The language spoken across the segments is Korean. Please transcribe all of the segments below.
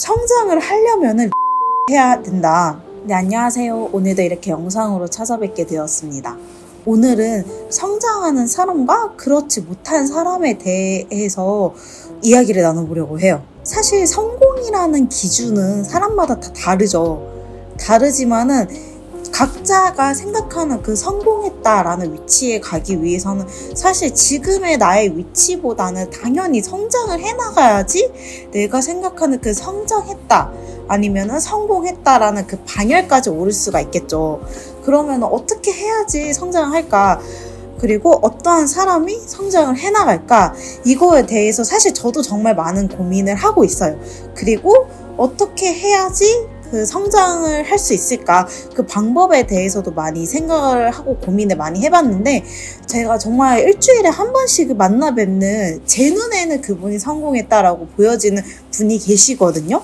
성장을 하려면은 해야 된다. 네, 안녕하세요. 오늘도 이렇게 영상으로 찾아뵙게 되었습니다. 오늘은 성장하는 사람과 그렇지 못한 사람에 대해서 이야기를 나눠보려고 해요. 사실 성공이라는 기준은 사람마다 다 다르죠. 다르지만은 각자가 생각하는 그 성공했다라는 위치에 가기 위해서는 사실 지금의 나의 위치보다는 당연히 성장을 해나가야지 내가 생각하는 그 성장했다 아니면은 성공했다라는 그 반열까지 오를 수가 있겠죠. 그러면 어떻게 해야지 성장을 할까? 그리고 어떠한 사람이 성장을 해나갈까? 이거에 대해서 사실 저도 정말 많은 고민을 하고 있어요. 그리고 어떻게 해야지 그 성장을 할 수 있을까? 그 방법에 대해서도 많이 생각을 하고 고민을 많이 해봤는데 제가 정말 일주일에 한 번씩 만나 뵙는 제 눈에는 그분이 성공했다라고 보여지는 분이 계시거든요.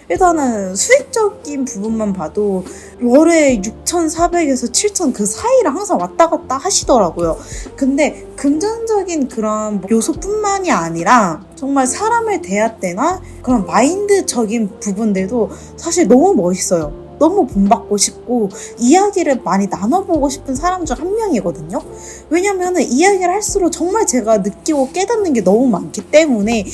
일단은 수익적인 부분만 봐도 월에 6,400에서 7,000 그 사이를 항상 왔다 갔다 하시더라고요. 근데 금전적인 그런 요소뿐만이 아니라 정말 사람을 대할 때나 그런 마인드적인 부분들도 사실 너무 멋있어요. 너무 본받고 싶고 이야기를 많이 나눠보고 싶은 사람 중 한 명이거든요. 왜냐면은 이야기를 할수록 정말 제가 느끼고 깨닫는 게 너무 많기 때문에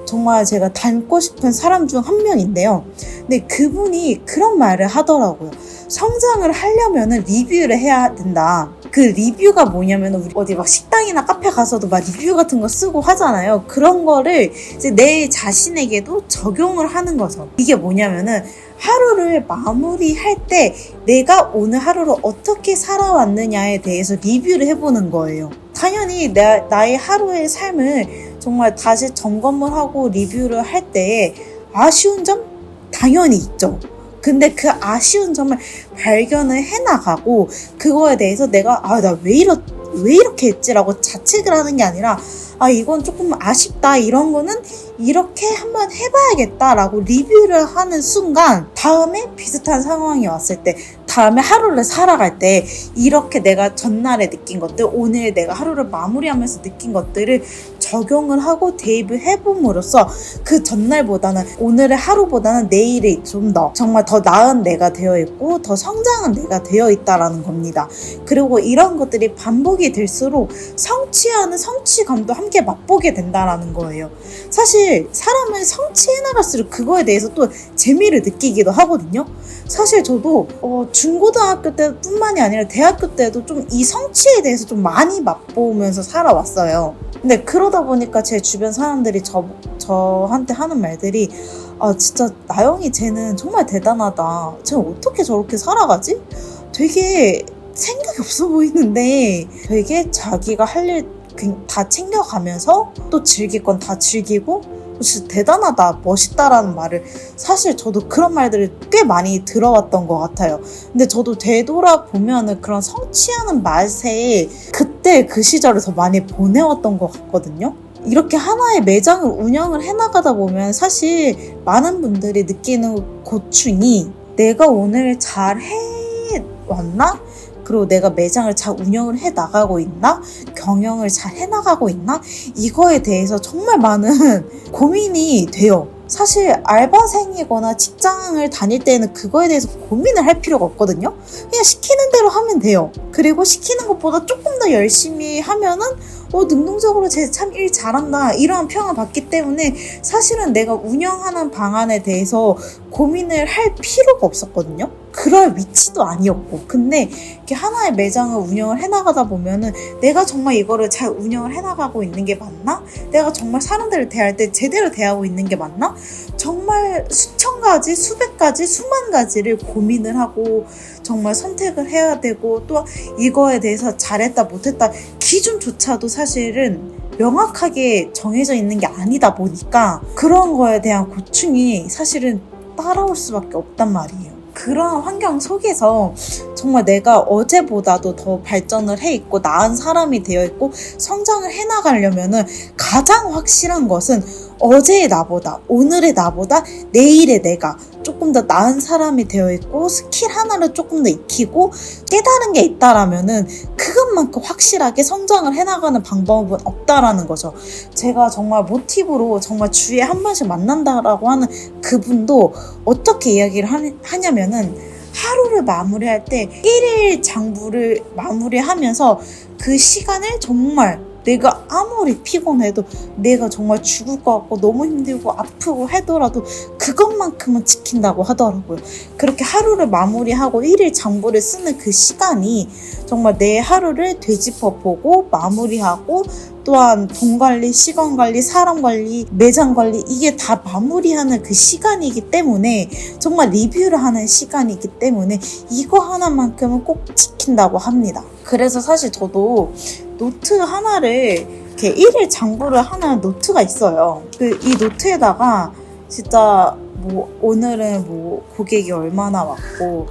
정말 제가 닮고 싶은 사람 중 한 명인데요. 근데 그분이 그런 말을 하더라고요. 성장을 하려면은 리뷰를 해야 된다. 그 리뷰가 뭐냐면 우리 어디 막 식당이나 카페 가서도 막 리뷰 같은 거 쓰고 하잖아요. 그런 거를 이제 내 자신에게도 적용을 하는 거죠. 이게 뭐냐면은 하루를 마무리할 때 내가 오늘 하루를 어떻게 살아왔느냐에 대해서 리뷰를 해보는 거예요. 당연히 나의 하루의 삶을 정말 다시 점검을 하고 리뷰를 할 때에 아쉬운 점 당연히 있죠. 근데 그 아쉬운 점을 발견을 해나가고 그거에 대해서 내가 나 왜 이렇게 했지라고 자책을 하는 게 아니라 이건 조금 아쉽다 이런 거는 이렇게 한번 해봐야겠다라고 리뷰를 하는 순간 다음에 비슷한 상황이 왔을 때 다음에 하루를 살아갈 때 이렇게 내가 전날에 느낀 것들 오늘 내가 하루를 마무리하면서 느낀 것들을 적용을 하고 대입을 해봄으로써 그 전날보다는 오늘의 하루보다는 내일이 좀 더 정말 더 나은 내가 되어 있고 더 성장한 내가 되어 있다라는 겁니다. 그리고 이런 것들이 반복이 될수록 성취하는 성취감도 함께 맛보게 된다라는 거예요. 사실 사람은 성취해 나갈수록 그거에 대해서 또 재미를 느끼기도 하거든요. 사실 저도 중고등학교 때뿐만이 아니라 대학교 때도 좀 이 성취에 대해서 좀 많이 맛보면서 살아왔어요. 근데 그러다 보니까 제 주변 사람들이 저한테 하는 말들이 진짜 나영이 쟤는 정말 대단하다. 쟤는 어떻게 저렇게 살아가지? 되게 생각이 없어 보이는데 되게 자기가 할 일 다 챙겨가면서 또 즐길 건 다 즐기고 진짜 대단하다, 멋있다라는 말을 사실 저도 그런 말들을 꽤 많이 들어왔던 것 같아요. 근데 저도 되돌아보면은 그런 성취하는 맛에 그때 그 시절을 더 많이 보내왔던 것 같거든요. 이렇게 하나의 매장을 운영을 해나가다 보면 사실 많은 분들이 느끼는 고충이 내가 오늘 잘 해왔나? 그리고 내가 매장을 잘 운영을 해나가고 있나? 경영을 잘 해나가고 있나? 이거에 대해서 정말 많은 고민이 돼요. 사실 알바생이거나 직장을 다닐 때는 그거에 대해서 고민을 할 필요가 없거든요. 그냥 시키는 대로 하면 돼요. 그리고 시키는 것보다 조금 더 열심히 하면은 능동적으로 쟤 참 일 잘한다 이런 평을 받기 때문에 사실은 내가 운영하는 방안에 대해서 고민을 할 필요가 없었거든요. 그럴 위치도 아니었고 근데 이렇게 하나의 매장을 운영을 해나가다 보면은 내가 정말 이거를 잘 운영을 해나가고 있는 게 맞나? 내가 정말 사람들을 대할 때 제대로 대하고 있는 게 맞나? 정말 수천 가지, 수백 가지, 수만 가지를 고민을 하고 정말 선택을 해야 되고 또 이거에 대해서 잘했다 못했다 기준조차도 사실은 명확하게 정해져 있는 게 아니다 보니까 그런 거에 대한 고충이 사실은 따라올 수밖에 없단 말이에요. 그런 환경 속에서 정말 내가 어제보다도 더 발전을 해 있고 나은 사람이 되어 있고 성장을 해 나가려면은 가장 확실한 것은 어제의 나보다 오늘의 나보다 내일의 내가 조금 더 나은 사람이 되어 있고 스킬 하나를 조금 더 익히고 깨달은 게 있다라면은 그것만큼 확실하게 성장을 해나가는 방법은 없다라는 거죠. 제가 정말 모티브로 정말 주에 한 번씩 만난다라고 하는 그분도 어떻게 이야기를 하냐면은 하루를 마무리할 때 1일 장부를 마무리하면서 그 시간을 정말 내가 아무리 피곤해도 내가 정말 죽을 것 같고 너무 힘들고 아프고 하더라도 그것만큼은 지킨다고 하더라고요. 그렇게 하루를 마무리하고 1일 장부를 쓰는 그 시간이 정말 내 하루를 되짚어보고 마무리하고 또한 돈 관리, 시간 관리, 사람 관리, 매장 관리 이게 다 마무리하는 그 시간이기 때문에 정말 리뷰를 하는 시간이기 때문에 이거 하나만큼은 꼭 지킨다고 합니다. 그래서 사실 저도 노트 하나를 이렇게 1일 장부를 하는 노트가 있어요. 이 노트에다가 진짜 뭐 오늘은 뭐 고객이 얼마나 왔고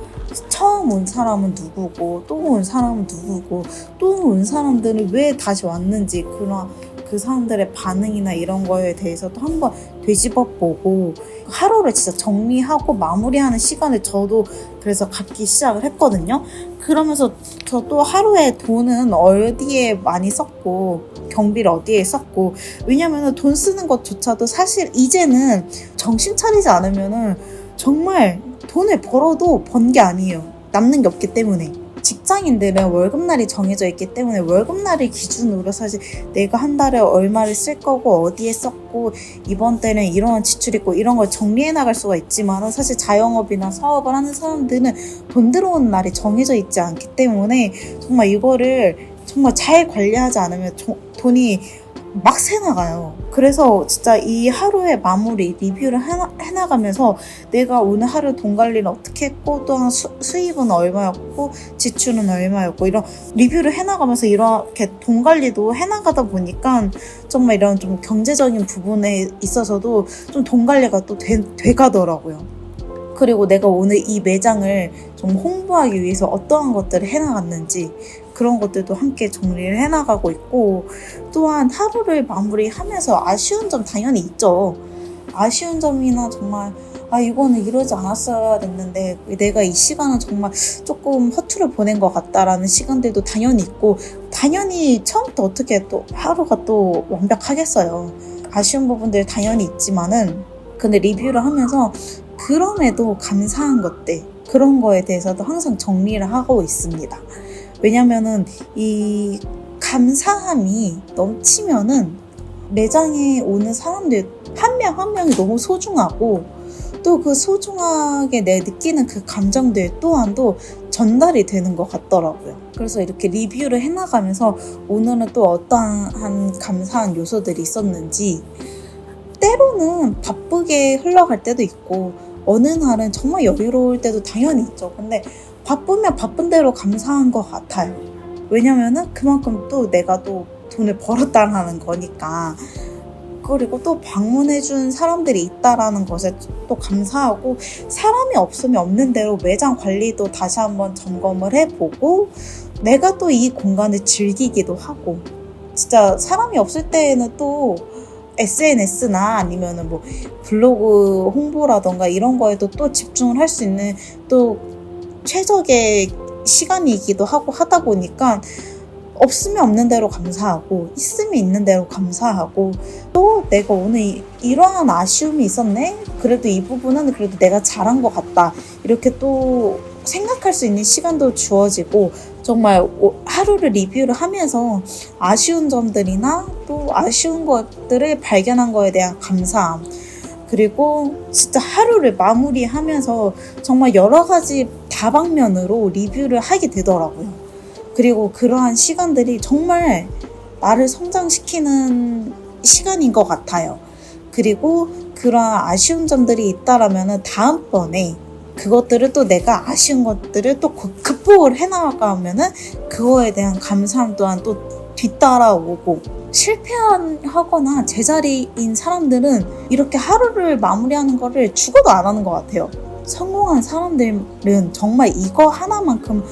처음 온 사람은 누구고 또 온 사람은 누구고 또 온 사람들은 왜 다시 왔는지 그런 그 사람들의 반응이나 이런 거에 대해서도 한번 되짚어보고 하루를 진짜 정리하고 마무리하는 시간을 저도 그래서 갖기 시작을 했거든요. 그러면서 저도 하루에 돈은 어디에 많이 썼고 경비를 어디에 썼고 왜냐면은 돈 쓰는 것조차도 사실 이제는 정신 차리지 않으면은 정말 돈을 벌어도 번 게 아니에요. 남는 게 없기 때문에. 직장인들은 월급날이 정해져 있기 때문에 월급날을 기준으로 사실 내가 한 달에 얼마를 쓸 거고 어디에 썼고 이번 달에는 이런 지출 있고 이런 걸 정리해 나갈 수가 있지만 사실 자영업이나 사업을 하는 사람들은 돈 들어오는 날이 정해져 있지 않기 때문에 정말 이거를 정말 잘 관리하지 않으면 돈이 막 새나가요. 그래서 진짜 이 하루의 마무리 리뷰를 해나가면서 내가 오늘 하루 돈 관리를 어떻게 했고 또한 수입은 얼마였고 지출은 얼마였고 이런 리뷰를 해나가면서 이렇게 돈 관리도 해나가다 보니까 정말 이런 좀 경제적인 부분에 있어서도 좀 돈 관리가 또 돼가더라고요. 그리고 내가 오늘 이 매장을 좀 홍보하기 위해서 어떠한 것들을 해나갔는지 그런 것들도 함께 정리를 해나가고 있고 또한 하루를 마무리하면서 아쉬운 점 당연히 있죠. 아쉬운 점이나 정말 이거는 이러지 않았어야 됐는데 내가 이 시간은 정말 조금 허투루 보낸 것 같다라는 시간들도 당연히 있고 당연히 처음부터 어떻게 또 하루가 또 완벽하겠어요. 아쉬운 부분들 당연히 있지만은 근데 리뷰를 하면서 그럼에도 감사한 것들 그런 거에 대해서도 항상 정리를 하고 있습니다. 왜냐면은 이 감사함이 넘치면은 매장에 오는 사람들 한 명 한 명이 너무 소중하고 또 그 소중하게 내 느끼는 그 감정들 또한도 전달이 되는 것 같더라고요. 그래서 이렇게 리뷰를 해나가면서 오늘은 또 어떠한 감사한 요소들이 있었는지 때로는 바쁘게 흘러갈 때도 있고 어느 날은 정말 여유로울 때도 당연히 있죠. 근데 바쁘면 바쁜 대로 감사한 것 같아요. 왜냐면은 그만큼 또 내가 또 돈을 벌었다라는 거니까. 그리고 또 방문해준 사람들이 있다라는 것에 또 감사하고 사람이 없으면 없는 대로 매장 관리도 다시 한번 점검을 해보고 내가 또 이 공간을 즐기기도 하고 진짜 사람이 없을 때에는 또 SNS나 아니면은 뭐 블로그 홍보라던가 이런 거에도 또 집중을 할 수 있는 또 최적의 시간이기도 하고 하다 보니까 없으면 없는 대로 감사하고 있으면 있는 대로 감사하고 또 내가 오늘 이러한 아쉬움이 있었네? 그래도 이 부분은 그래도 내가 잘한 것 같다. 이렇게 또 생각할 수 있는 시간도 주어지고 정말 하루를 리뷰를 하면서 아쉬운 점들이나 또 아쉬운 것들을 발견한 거에 대한 감사함 그리고 진짜 하루를 마무리하면서 정말 여러 가지 다방면으로 리뷰를 하게 되더라고요. 그리고 그러한 시간들이 정말 나를 성장시키는 시간인 것 같아요. 그리고 그러한 아쉬운 점들이 있다라면 다음번에 그것들을 또 내가 아쉬운 것들을 또 극복을 해나가면은 그거에 대한 감사함 또한 또 뒤따라오고 실패하거나 제자리인 사람들은 이렇게 하루를 마무리하는 거를 죽어도 안 하는 것 같아요. 성공한 사람들은 정말 이거 하나만큼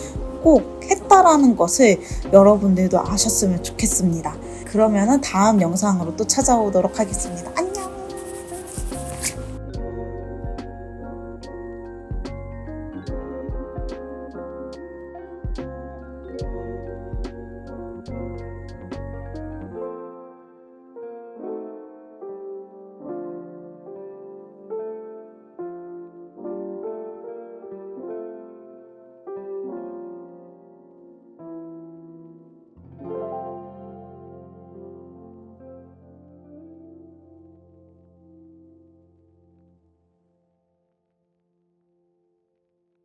꼭 했다라는 것을 여러분들도 아셨으면 좋겠습니다. 그러면은 다음 영상으로 또 찾아오도록 하겠습니다. 안녕!